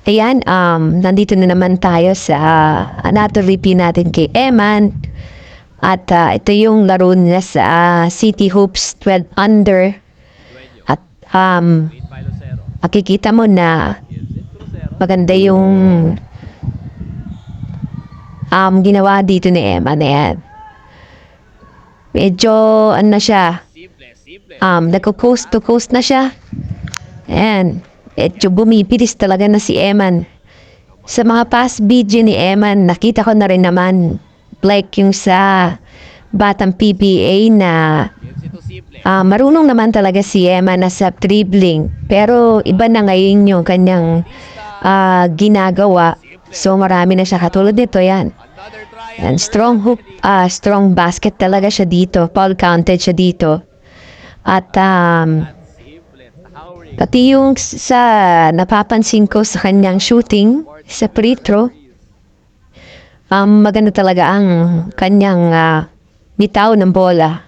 Ayan, nandito na naman tayo sa another review natin kay Eman. At ito yung laro niya sa City Hoops 12 Under. At makikita mo na maganda yung ginawa dito ni Eman. Ayan. Medyo ano na siya, nagko-coast to coast na siya. Ayan. Medyo bumibilis talaga na si Eman. Sa mga past video ni Eman, nakita ko na rin naman like yung sa Batang PBA na marunong naman talaga si Eman na sa dribbling. Pero iba na ngayon yung kanyang ginagawa. So marami na siya katulad nito yan. And strong hoop, strong basket talaga siya dito. Foul counted siya dito. At pati yung sa napapansin ko sa kanyang shooting sa free throw, maganda talaga ang kanyang bitaw ng bola.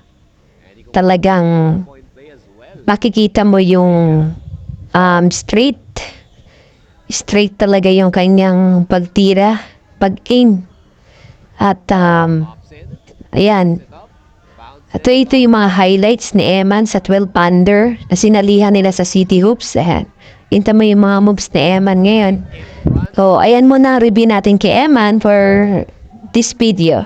Talagang makikita mo yung straight talaga yung kanyang pagtira, pag-aim. At ayan. Ito yung mga highlights ni Eman sa 12 Under na sinalihan nila sa City Hoops. Ayan. Hinta mo yung mga moves ni Eman ngayon. So, ayan muna ang review natin kay Eman for this video.